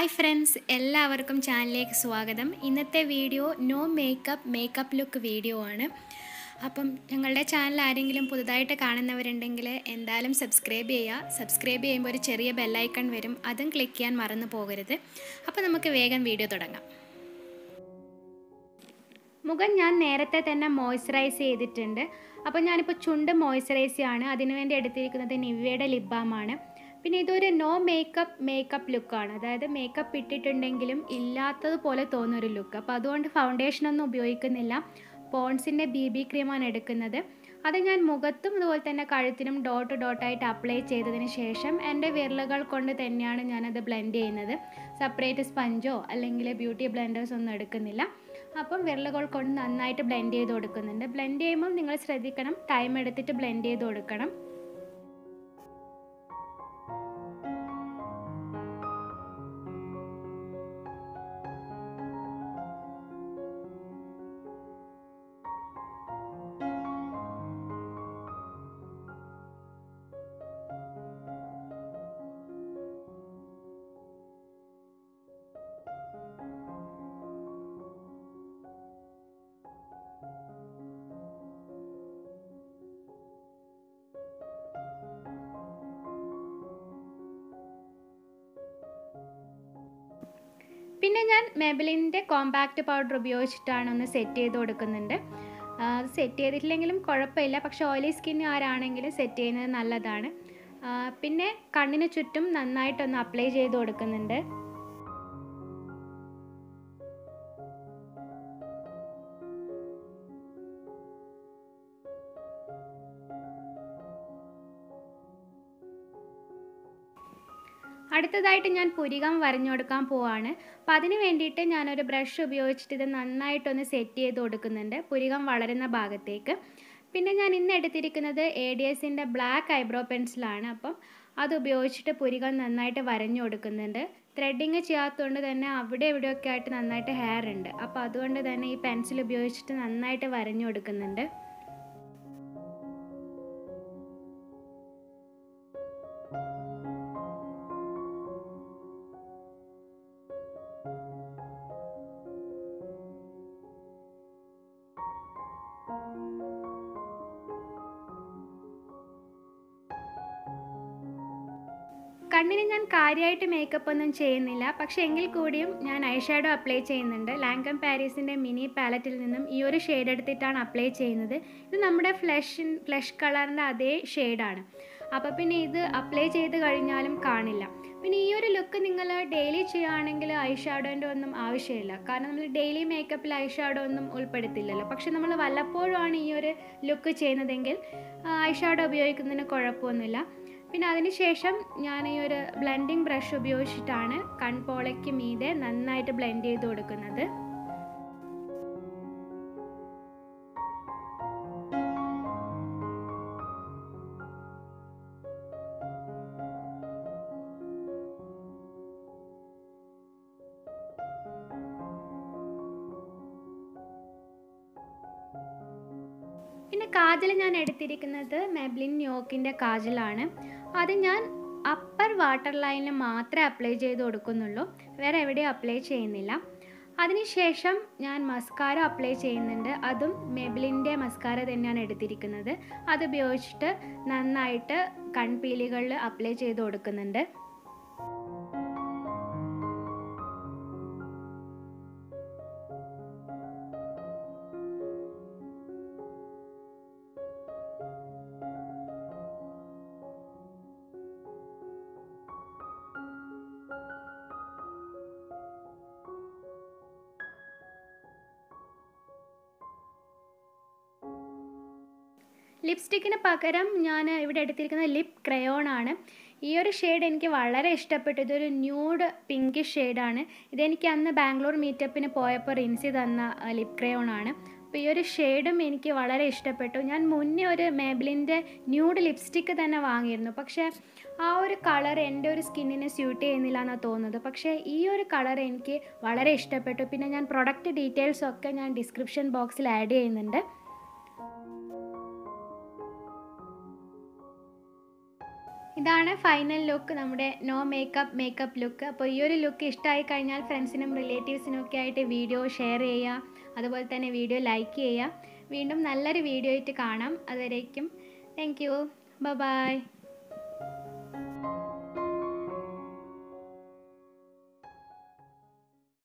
Hi friends, എല്ലാവർക്കും ചാനലിലേക്ക് സ്വാഗതം. ഇന്നത്തെ video no makeup look video ആണ്. അപ്പം ഞങ്ങളുടെ ചാനൽ ആരെങ്കിലും പുതുതായിട്ട് കാണുന്നവരുണ്ടെങ്കിൽ എന്തായാലും സബ്സ്ക്രൈബ് ചെയ്യുക. സബ്സ്ക്രൈബ് ചെയ്യുമ്പോൾ ഒരു ചെറിയ ബെല്ലൈക്കൺ വരും, അതും ക്ലിക്ക് ചെയ്യാൻ മറന്നു പോകരുത്. അപ്പോൾ നമുക്ക് വേഗം വീഡിയോ തുടങ്ങാം. മുഖം ഞാൻ നേരത്തെ തന്നെ മോയ്സ്ചറൈസ് ചെയ്തിട്ടുണ്ട്. അപ്പോൾ ഞാനിപ്പോൾ ചുണ്ട് മോയ്സ്ചറൈസ് ചെയ്യാണ്. അതിനുവേണ്ടി എടുത്തിരിക്കുന്നത് നിവ്യയുടെ ലിപ് ബാമാണ്. പിന്നെ ഇതൊരു നോ മേക്കപ്പ് ലുക്കാണ്, അതായത് മേക്കപ്പ് ഇട്ടിട്ടുണ്ടെങ്കിലും ഇല്ലാത്തതുപോലെ തോന്നുന്നൊരു ലുക്ക്. അപ്പോൾ അതുകൊണ്ട് ഫൗണ്ടേഷനൊന്നും ഉപയോഗിക്കുന്നില്ല. പോൺസിൻ്റെ BB ക്രീമാണ് എടുക്കുന്നത്. അത് ഞാൻ മുഖത്തും അതുപോലെ തന്നെ കഴുത്തിനും ഡോട്ടായിട്ട് അപ്ലൈ ചെയ്തതിന് ശേഷം എൻ്റെ വിരലുകൾ കൊണ്ട് തന്നെയാണ് ഞാനത് ബ്ലെൻഡ് ചെയ്യുന്നത്. സെപ്പറേറ്റ് സ്പഞ്ചോ അല്ലെങ്കിൽ ബ്യൂട്ടി ബ്ലെൻഡേഴ്സ് ഒന്നും എടുക്കുന്നില്ല. അപ്പം വിരലുകൾ കൊണ്ട് നന്നായിട്ട് ബ്ലെൻഡ് ചെയ്ത് കൊടുക്കുന്നുണ്ട്. ബ്ലെൻഡ് ചെയ്യുമ്പോൾ നിങ്ങൾ ശ്രദ്ധിക്കണം, ടൈം എടുത്തിട്ട് ബ്ലെൻഡ് ചെയ്ത് കൊടുക്കണം. പിന്നെ ഞാൻ മെബിലിൻ്റെ കോമ്പാക്റ്റ് പൗഡർ ഉപയോഗിച്ചിട്ടാണ് ഒന്ന് സെറ്റ് ചെയ്ത് കൊടുക്കുന്നുണ്ട്. സെറ്റ് ചെയ്തിട്ടില്ലെങ്കിലും കുഴപ്പമില്ല, പക്ഷേ ഓയിലി സ്കിൻ ആരാണെങ്കിലും സെറ്റ് ചെയ്യുന്നത് നല്ലതാണ്. പിന്നെ കണ്ണിന് ചുറ്റും നന്നായിട്ടൊന്ന് അപ്ലൈ ചെയ്ത് കൊടുക്കുന്നുണ്ട്. അടുത്തതായിട്ട് ഞാൻ പുരികം വരഞ്ഞു കൊടുക്കാൻ പോവാണ്. അപ്പോൾ അതിന് വേണ്ടിയിട്ട് ഞാനൊരു ബ്രഷ് ഉപയോഗിച്ചിട്ട് ഇത് നന്നായിട്ടൊന്ന് സെറ്റ് ചെയ്ത് കൊടുക്കുന്നുണ്ട്, പുരികം വളരുന്ന ഭാഗത്തേക്ക്. പിന്നെ ഞാൻ ഇന്ന് എടുത്തിരിക്കുന്നത് ADSൻ്റെ ബ്ലാക്ക് ഐബ്രോ പെൻസിലാണ്. അപ്പം അത് ഉപയോഗിച്ചിട്ട് പുരികം നന്നായിട്ട് വരഞ്ഞു കൊടുക്കുന്നുണ്ട്. ത്രെഡിങ് ചെയ്യാത്തതുകൊണ്ട് തന്നെ അവിടെ എവിടെയൊക്കെ ആയിട്ട് നന്നായിട്ട് ഹെയർ ഉണ്ട്. അപ്പോൾ അതുകൊണ്ട് തന്നെ ഈ പെൻസിൽ ഉപയോഗിച്ചിട്ട് നന്നായിട്ട് വരഞ്ഞു കൊടുക്കുന്നുണ്ട്. കണ്ണിന് ഞാൻ കാര്യമായിട്ട് മേക്കപ്പ് ഒന്നും ചെയ്യുന്നില്ല, പക്ഷേ എങ്കിൽ കൂടിയും ഞാൻ ഐ ഷാഡോ അപ്ലൈ ചെയ്യുന്നുണ്ട്. ലാങ്കം പാരീസിൻ്റെ മിനി പാലറ്റിൽ നിന്നും ഈ ഒരു ഷെയ്ഡ് എടുത്തിട്ടാണ് അപ്ലൈ ചെയ്യുന്നത്. ഇത് നമ്മുടെ ഫ്ലഷ് കളറിൻ്റെ അതേ ഷെയ്ഡാണ്. അപ്പോൾ പിന്നെ ഇത് അപ്ലൈ ചെയ്ത് കഴിഞ്ഞാലും കാണില്ല. പിന്നെ ഈ ഒരു ലുക്ക് നിങ്ങൾ ഡെയിലി ചെയ്യുകയാണെങ്കിൽ ഐ ഷാഡോൻ്റെ ഒന്നും ആവശ്യമില്ല, കാരണം നമ്മൾ ഡെയിലി മേക്കപ്പിൽ ഐ ഷാഡോ ഒന്നും ഉൾപ്പെടുത്തില്ലല്ലോ. പക്ഷെ നമ്മൾ വല്ലപ്പോഴുമാണ് ഈ ഒരു ലുക്ക് ചെയ്യുന്നതെങ്കിൽ ഐ ഷാഡോ ഉപയോഗിക്കുന്നതിന് കുഴപ്പമൊന്നുമില്ല. പിന്നെ അതിനുശേഷം ഞാൻ ഈ ഒരു ബ്ലെൻഡിങ് ബ്രഷ് ഉപയോഗിച്ചിട്ടാണ് കൺപോളയ്ക്ക് മീതെ നന്നായിട്ട് ബ്ലെൻഡ് ചെയ്ത് കൊടുക്കുന്നത്. പിന്നെ കാജൽ ഞാൻ എടുത്തിരിക്കുന്നത് മെബ്ലിൻ ന്യൂയോർക്കിൻ്റെ കാജലാണ്. അത് ഞാൻ അപ്പർ വാട്ടർ ലൈനിൽ മാത്രമേ അപ്ലൈ ചെയ്ത് കൊടുക്കുന്നുള്ളൂ, വേറെ എവിടെയും അപ്ലൈ ചെയ്യുന്നില്ല. അതിനുശേഷം ഞാൻ മസ്കാര അപ്ലൈ ചെയ്യുന്നുണ്ട്. അതും മെബ്ലിൻ്റെ മസ്കാര തന്നെയാണ് എടുത്തിരിക്കുന്നത്. അത് ഉപയോഗിച്ചിട്ട് നന്നായിട്ട് കൺപീലികളിൽ അപ്ലൈ ചെയ്ത് കൊടുക്കുന്നുണ്ട്. ലിപ്സ്റ്റിക്കിന് പകരം ഞാൻ ഇവിടെ എടുത്തിരിക്കുന്നത് ലിപ് ക്രയോൺ ആണ്. ഈ ഒരു ഷെയ്ഡ് എനിക്ക് വളരെ ഇഷ്ടപ്പെട്ടു. ഇതൊരു ന്യൂഡ് പിങ്കിഷ് ഷെയ്ഡാണ്. ഇതെനിക്ക് അന്ന് ബാംഗ്ലൂർ മീറ്റപ്പിന് പോയപ്പോൾ റിൻസി തന്ന ലിപ് ക്രയോൺ ആണ്. അപ്പോൾ ഈ ഒരു ഷെയ്ഡും എനിക്ക് വളരെ ഇഷ്ടപ്പെട്ടു. ഞാൻ മുന്നേ ഒരു മേബിലിൻ്റെ ന്യൂഡ് ലിപ്സ്റ്റിക്ക് തന്നെ വാങ്ങിയിരുന്നു, പക്ഷേ ആ ഒരു കളർ എൻ്റെ ഒരു സ്കിന്നിനെ സ്യൂട്ട് ചെയ്യുന്നില്ല എന്നാണ് തോന്നുന്നത്. പക്ഷേ ഈ ഒരു കളർ എനിക്ക് വളരെ ഇഷ്ടപ്പെട്ടു. പിന്നെ ഞാൻ പ്രൊഡക്റ്റ് ഡീറ്റെയിൽസൊക്കെ ഞാൻ ഡിസ്ക്രിപ്ഷൻ ബോക്സിൽ ആഡ് ചെയ്യുന്നുണ്ട്. ഇതാണ് ഫൈനൽ ലുക്ക്, നമ്മുടെ നോ മേക്കപ്പ് ലുക്ക്. അപ്പോൾ ഈ ഒരു ലുക്ക് ഇഷ്ടമായി കഴിഞ്ഞാൽ ഫ്രണ്ട്സിനും റിലേറ്റീവ്സിനും ഒക്കെ ആയിട്ട് വീഡിയോ ഷെയർ ചെയ്യുക, അതുപോലെ തന്നെ വീഡിയോ ലൈക്ക് ചെയ്യുക. വീണ്ടും നല്ലൊരു വീഡിയോ ആയിട്ട് കാണാം. അതുവരേക്കും താങ്ക് യു, ബൈ.